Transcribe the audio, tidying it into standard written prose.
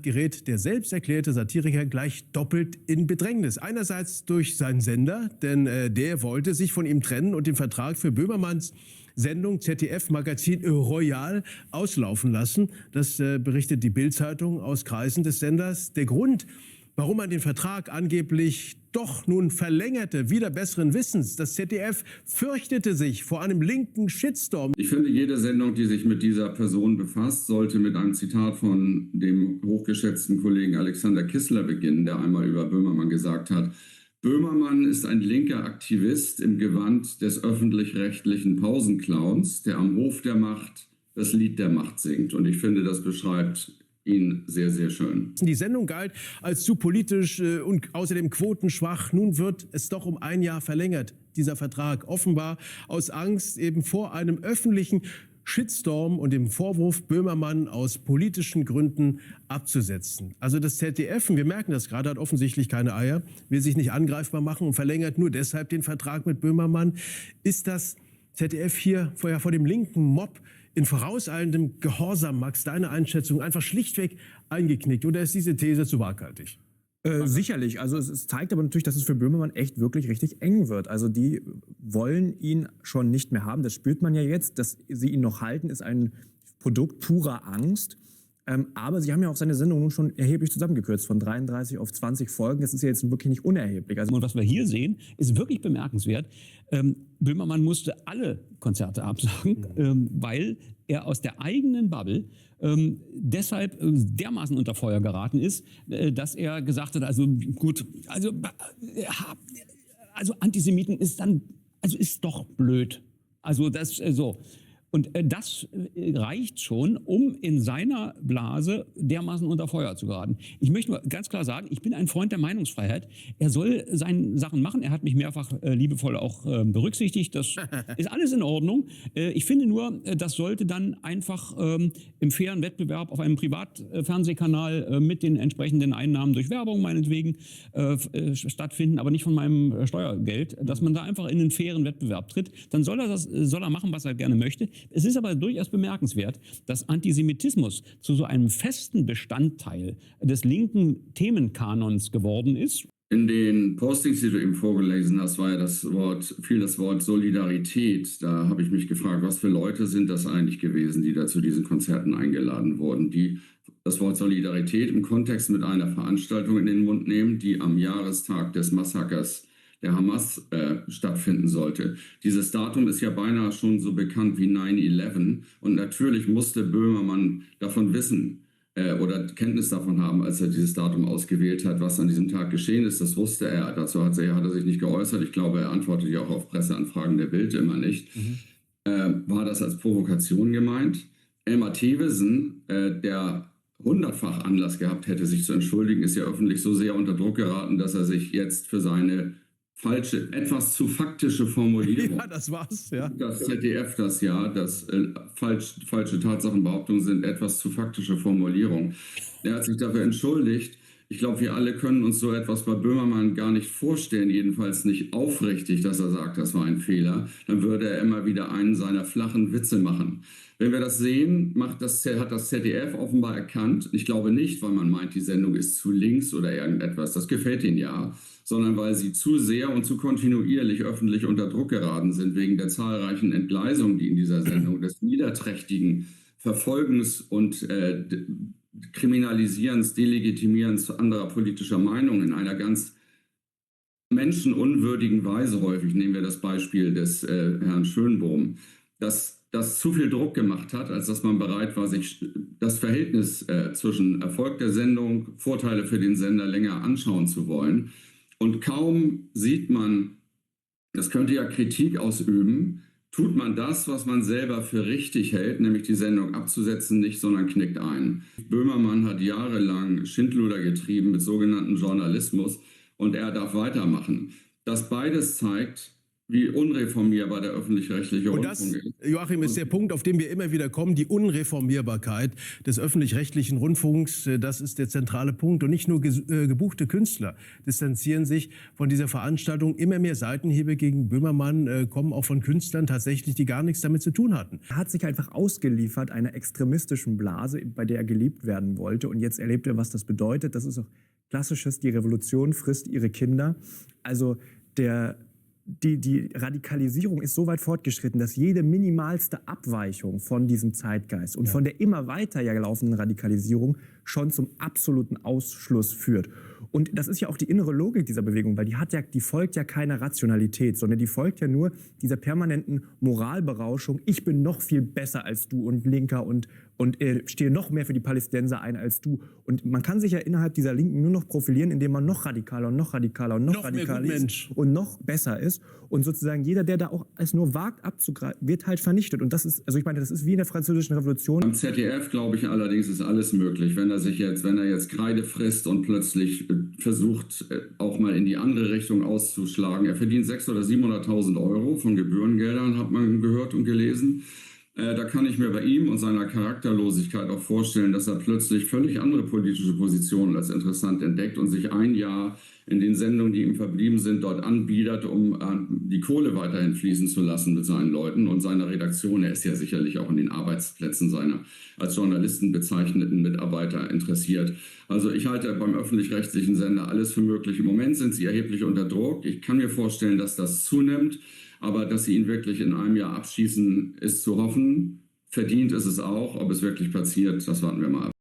gerät der selbst erklärte Satiriker gleich doppelt in Bedrängnis. Einerseits durch seinen Sender, denn der wollte sich von ihm trennen und den Vertrag für Böhmermanns Sendung ZDF-Magazin Royal auslaufen lassen. Das berichtet die Bild-Zeitung aus Kreisen des Senders. Der Grund, warum man den Vertrag angeblich doch nun verlängerte, wider besseren Wissens. Das ZDF fürchtete sich vor einem linken Shitstorm. Ich finde, jede Sendung, die sich mit dieser Person befasst, sollte mit einem Zitat von dem hochgeschätzten Kollegen Alexander Kissler beginnen, der einmal über Böhmermann gesagt hat: Böhmermann ist ein linker Aktivist im Gewand des öffentlich-rechtlichen Pausenclowns, der am Hof der Macht das Lied der Macht singt. Und ich finde, das beschreibt ihn sehr, sehr schön. Die Sendung galt als zu politisch und außerdem quotenschwach. Nun wird es doch um ein Jahr verlängert, dieser Vertrag. Offenbar aus Angst eben vor einem öffentlichen Shitstorm und dem Vorwurf, Böhmermann aus politischen Gründen abzusetzen. Also das ZDF, und wir merken das gerade, hat offensichtlich keine Eier, will sich nicht angreifbar machen und verlängert nur deshalb den Vertrag mit Böhmermann. Ist das ZDF hier vor dem linken Mob in vorauseilendem Gehorsam, Max, deine Einschätzung, einfach schlichtweg eingeknickt? Oder ist diese These zu waghalsig? Sicherlich. Also es zeigt aber natürlich, dass es für Böhmermann echt wirklich richtig eng wird. Also die wollen ihn schon nicht mehr haben. Das spürt man ja jetzt. Dass sie ihn noch halten, ist ein Produkt purer Angst. Aber sie haben ja auch seine Sendung nun schon erheblich zusammengekürzt, von 33 auf 20 Folgen. Das ist ja jetzt wirklich nicht unerheblich. Also und was wir hier sehen, ist wirklich bemerkenswert. Böhmermann musste alle Konzerte absagen, weil er aus der eigenen Bubble deshalb dermaßen unter Feuer geraten ist, dass er gesagt hat, also gut, also Antisemiten ist doch blöd. Also das so. Und das reicht schon, um in seiner Blase dermaßen unter Feuer zu geraten. Ich möchte nur ganz klar sagen, ich bin ein Freund der Meinungsfreiheit. Er soll seine Sachen machen. Er hat mich mehrfach liebevoll auch berücksichtigt. Das ist alles in Ordnung. Ich finde nur, das sollte dann einfach im fairen Wettbewerb auf einem Privatfernsehkanal mit den entsprechenden Einnahmen durch Werbung meinetwegen stattfinden, aber nicht von meinem Steuergeld, dass man da einfach in einen fairen Wettbewerb tritt. Dann soll er machen, was er gerne möchte. Es ist aber durchaus bemerkenswert, dass Antisemitismus zu so einem festen Bestandteil des linken Themenkanons geworden ist. In den Postings, die du eben vorgelesen hast, war ja fiel das Wort Solidarität. Da habe ich mich gefragt, was für Leute sind das eigentlich gewesen, die da zu diesen Konzerten eingeladen wurden, die das Wort Solidarität im Kontext mit einer Veranstaltung in den Mund nehmen, die am Jahrestag des Massakers der Hamas stattfinden sollte. Dieses Datum ist ja beinahe schon so bekannt wie 9/11 und natürlich musste Böhmermann davon wissen oder Kenntnis davon haben, als er dieses Datum ausgewählt hat, was an diesem Tag geschehen ist. Das wusste er. Dazu hat er sich nicht geäußert. Ich glaube, er antwortet ja auch auf Presseanfragen der Bild immer nicht. War das als Provokation gemeint? Elmar Thewissen, der 100-fach Anlass gehabt hätte, sich zu entschuldigen, ist ja öffentlich so sehr unter Druck geraten, dass er sich jetzt für seine etwas zu faktische Formulierung. Ja, das war's, ja. Das ZDF das ja, dass falsche Tatsachenbehauptungen sind, etwas zu faktische Formulierung. Er hat sich dafür entschuldigt. Ich glaube, wir alle können uns so etwas bei Böhmermann gar nicht vorstellen, jedenfalls nicht aufrichtig, dass er sagt, das war ein Fehler. Dann würde er immer wieder einen seiner flachen Witze machen. Wenn wir das sehen, hat das ZDF offenbar erkannt. Ich glaube nicht, weil man meint, die Sendung ist zu links oder irgendetwas. Das gefällt ihnen ja. Sondern weil sie zu sehr und zu kontinuierlich öffentlich unter Druck geraten sind, wegen der zahlreichen Entgleisungen, die in dieser Sendung, des niederträchtigen Verfolgens und Kriminalisierens, Delegitimierens anderer politischer Meinungen in einer ganz menschenunwürdigen Weise häufig, nehmen wir das Beispiel des Herrn Schönbohm, dass das zu viel Druck gemacht hat, als dass man bereit war, sich das Verhältnis zwischen Erfolg der Sendung, Vorteile für den Sender länger anschauen zu wollen. Und kaum sieht man, das könnte ja Kritik ausüben, tut man das, was man selber für richtig hält, nämlich die Sendung abzusetzen, nicht, sondern knickt ein. Böhmermann hat jahrelang Schindluder getrieben mit sogenannten Journalismus und er darf weitermachen. Das beides zeigt, wie unreformierbar der öffentlich-rechtliche Und das, Rundfunk ist. Joachim, ist der Punkt, auf den wir immer wieder kommen, die Unreformierbarkeit des öffentlich-rechtlichen Rundfunks. Das ist der zentrale Punkt. Und nicht nur gebuchte Künstler distanzieren sich von dieser Veranstaltung. Immer mehr Seitenhiebe gegen Böhmermann kommen auch von Künstlern tatsächlich, die gar nichts damit zu tun hatten. Er hat sich einfach ausgeliefert einer extremistischen Blase, bei der er geliebt werden wollte. Und jetzt erlebt er, was das bedeutet. Das ist auch klassisches, die Revolution frisst ihre Kinder. Also die Radikalisierung ist so weit fortgeschritten, dass jede minimalste Abweichung von diesem Zeitgeist und von der immer weiter ja laufenden Radikalisierung schon zum absoluten Ausschluss führt. Und das ist ja auch die innere Logik dieser Bewegung, weil die folgt ja keiner Rationalität, sondern die folgt ja nur dieser permanenten Moralberauschung. Ich bin noch viel besser als du und Linker und stehe noch mehr für die Palästinenser ein als du. Und man kann sich ja innerhalb dieser Linken nur noch profilieren, indem man noch radikaler und noch radikaler und noch radikaler ist und noch besser ist. Und sozusagen jeder, der da auch es nur wagt abzugreifen, wird halt vernichtet. Und das ist, also ich meine, das ist wie in der Französischen Revolution. Am ZDF, glaube ich allerdings, ist alles möglich. Wenn er jetzt Kreide frisst und plötzlich versucht, auch mal in die andere Richtung auszuschlagen. Er verdient 600.000 oder 700.000 Euro von Gebührengeldern, hat man gehört und gelesen. Da kann ich mir bei ihm und seiner Charakterlosigkeit auch vorstellen, dass er plötzlich völlig andere politische Positionen als interessant entdeckt und sich ein Jahr in den Sendungen, die ihm verblieben sind, dort anbiedert, um die Kohle weiterhin fließen zu lassen mit seinen Leuten und seiner Redaktion. Er ist ja sicherlich auch in den Arbeitsplätzen seiner als Journalisten bezeichneten Mitarbeiter interessiert. Also ich halte beim öffentlich-rechtlichen Sender alles für möglich. Im Moment sind sie erheblich unter Druck. Ich kann mir vorstellen, dass das zunimmt. Aber dass sie ihn wirklich in einem Jahr abschießen, ist zu hoffen. Verdient ist es auch. Ob es wirklich passiert, das warten wir mal ab.